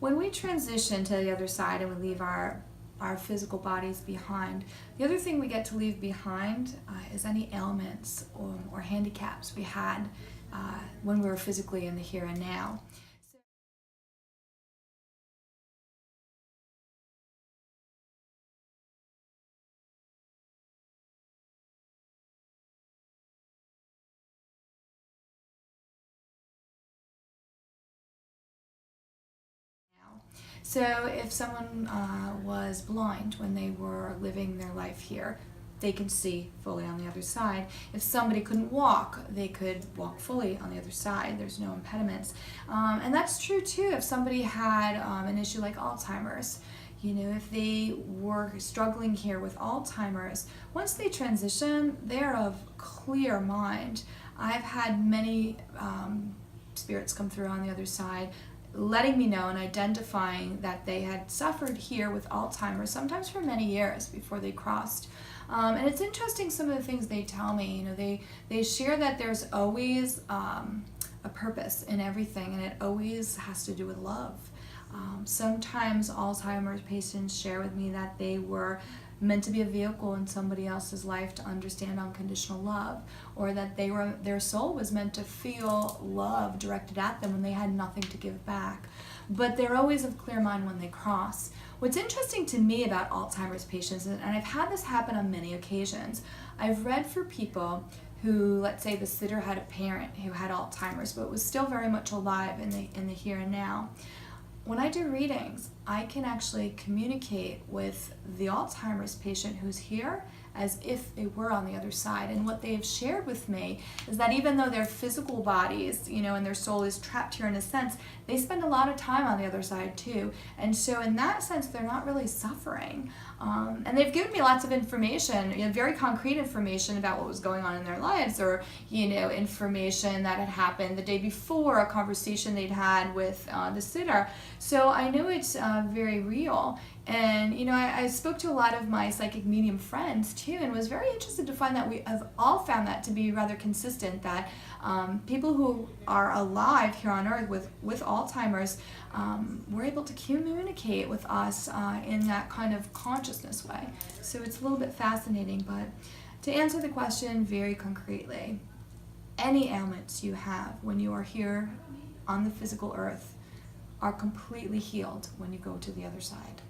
When we transition to the other side and we leave our physical bodies behind, the other thing we get to leave behind is any ailments or handicaps we had when we were physically in the here and now. So if someone was blind when they were living their life here, they can see fully on the other side. If somebody couldn't walk, they could walk fully on the other side. There's no impediments. And that's true too if somebody had an issue like Alzheimer's. You know, if they were struggling here with Alzheimer's, once they transition, they're of clear mind. I've had many spirits come through on the other side, letting me know and identifying that they had suffered here with Alzheimer's, sometimes for many years before they crossed. And it's interesting some of the things they tell me. You know, they share that there's always a purpose in everything, and it always has to do with love. Sometimes Alzheimer's patients share with me that they were meant to be a vehicle in somebody else's life to understand unconditional love, or that their soul was meant to feel love directed at them when they had nothing to give back. But they're always of clear mind when they cross. What's interesting to me about Alzheimer's patients, and I've had this happen on many occasions, I've read for people who, let's say the sitter had a parent who had Alzheimer's but was still very much alive in the here and now. When I do readings, I can actually communicate with the Alzheimer's patient who's here as if they were on the other side. And what they've shared with me is that even though their physical bodies, you know, and their soul is trapped here in a sense, they spend a lot of time on the other side too. And so in that sense, they're not really suffering. And they've given me lots of information, you know, very concrete information about what was going on in their lives, or, you know, information that had happened the day before, a conversation they'd had with the sitter. So I know it's very real. And, you know, I spoke to a lot of my psychic medium friends too, and was very interested to find that we have all found that to be rather consistent, that people who are alive here on earth with Alzheimer's were able to communicate with us in that kind of consciousness way. So it's a little bit fascinating. But to answer the question very concretely, any ailments you have when you are here on the physical earth are completely healed when you go to the other side.